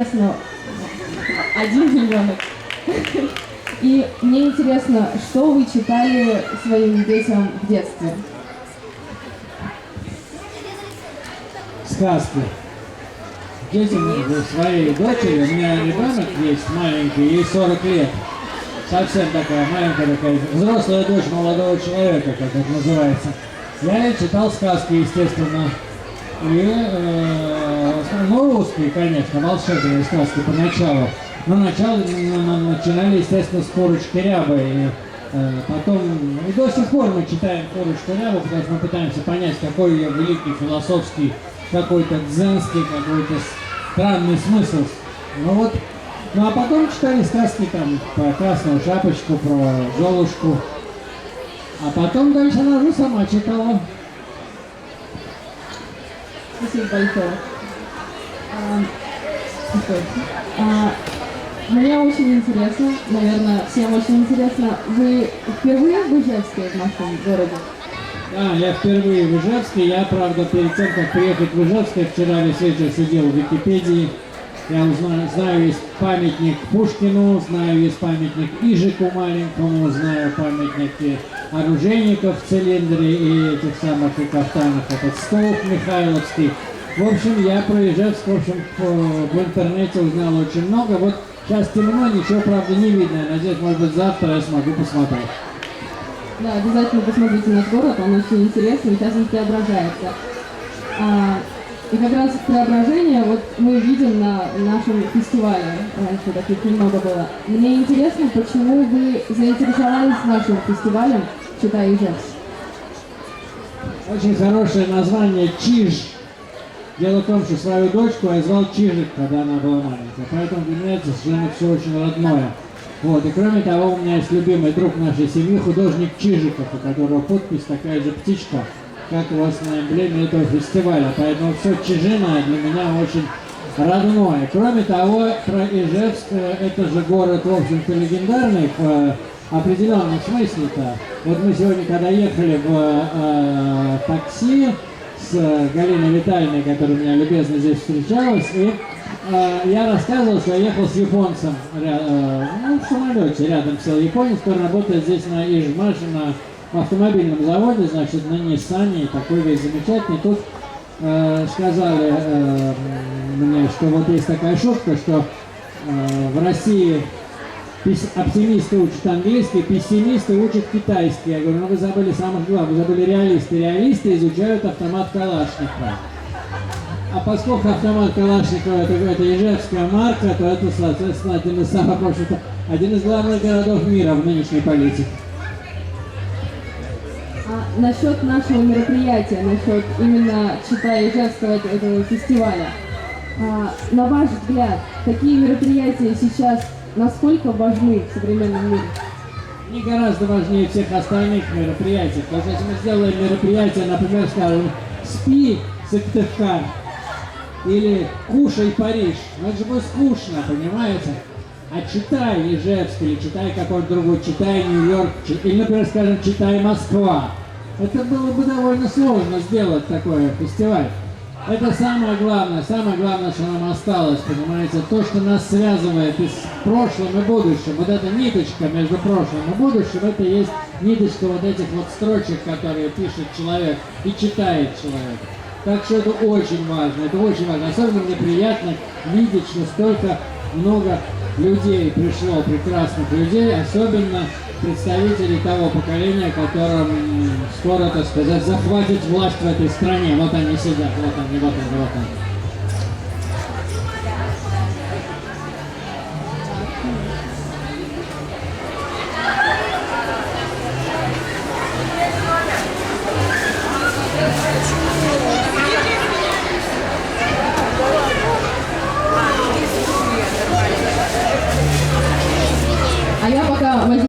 Интересно, один ребенок. И мне интересно, что вы читали своим детям в детстве? Сказки. Детям своей дочери, у меня ребенок есть маленький, ей 40 лет. Совсем такая маленькая, такая взрослая дочь молодого человека, как это называется. Я ей читал сказки, естественно. И ну, русские, конечно, волшебные сказки поначалу. Но начинали, естественно, с Курочки Рябы. И потом, и до сих пор мы читаем Курочку Рябу, потому что мы пытаемся понять, какой ее великий философский, какой-то дзенский, какой-то странный смысл. Ну вот, ну а потом читали сказки там про Красную Шапочку, про Золушку. А потом дальше она уже сама читала. Спасибо большое. Мне очень интересно, наверное, всем очень интересно, вы впервые в Ижевске, в нашем городе? Да, я впервые в Ижевске. Я, правда, перед тем, как приехать в Ижевск, я вчера весь вечер сидел в Википедии. Я знаю, есть памятник Пушкину, знаю, есть памятник Ижику маленькому, знаю памятники оружейников в цилиндре и этих самых и кафтанах, этот столб Михайловский. В общем, я про Ижевск, в общем, в интернете узнал очень много. Вот сейчас темно, ничего, правда, не видно. Я надеюсь, может быть, завтра я смогу посмотреть. Да, обязательно посмотрите наш город, он очень интересный, сейчас он преображается. И как раз преображение вот мы видим на нашем фестивале, раньше таких немного было. Мне интересно, почему вы заинтересовались нашим фестивалем «Читай Ижевск». Очень хорошее название «Чиж». Дело в том, что свою дочку я звал Чижик, когда она была маленькая, поэтому для меня это совершенно все очень родное. Вот, и кроме того, у меня есть любимый друг нашей семьи, художник Чижиков, у которого подпись такая же птичка, как у вас на эмблеме этого фестиваля. Поэтому все чижиное для меня очень родное. Кроме того, про Ижевск, это же город, в общем-то, легендарный в определенном смысле-то. Вот мы сегодня, когда ехали в такси с Галиной Витальевной, которая меня любезно здесь встречалась, и я рассказывал, что я ехал с японцем, в самолете рядом сел японец, который работает здесь на Ижмаш, на автомобильном заводе, значит, на Ниссане, такой весь замечательный. Тут сказали мне, что вот есть такая шутка, что в России оптимисты учат английский, пессимисты учат китайский. Я говорю, ну вы забыли самое главное, вы забыли реалисты. Реалисты изучают автомат Калашникова. А поскольку автомат Калашникова это ижевская марка, то это, соответственно, один из самых, в общем-то, один из главных городов мира в нынешней политике. Насчет нашего мероприятия, насчет именно «Читай Ижевского» этого фестиваля. На ваш взгляд, какие мероприятия сейчас насколько важны в современном мире? Они гораздо важнее всех остальных мероприятий. Потому что если мы сделаем мероприятие, например, скажем, «Спи, Сыктывкар» или «Кушай, Париж», ну это же будет скучно, понимаете? А «Читай Ижевск» или «Читай» какой-то другой, «Читай Нью-Йорк», или, например, скажем, «Читай Москва». Это было бы довольно сложно сделать такой фестиваль. Это самое главное, что нам осталось, понимаете, то, что нас связывает и с прошлым и будущим. Вот эта ниточка между прошлым и будущим, это и есть ниточка вот этих вот строчек, которые пишет человек и читает человек. Так что это очень важно, Особенно мне приятно видеть, что столько много людей пришло, прекрасных людей, особенно представителей того поколения, которым скоро, так сказать, захватит власть в этой стране. Вот они сидят, вот они.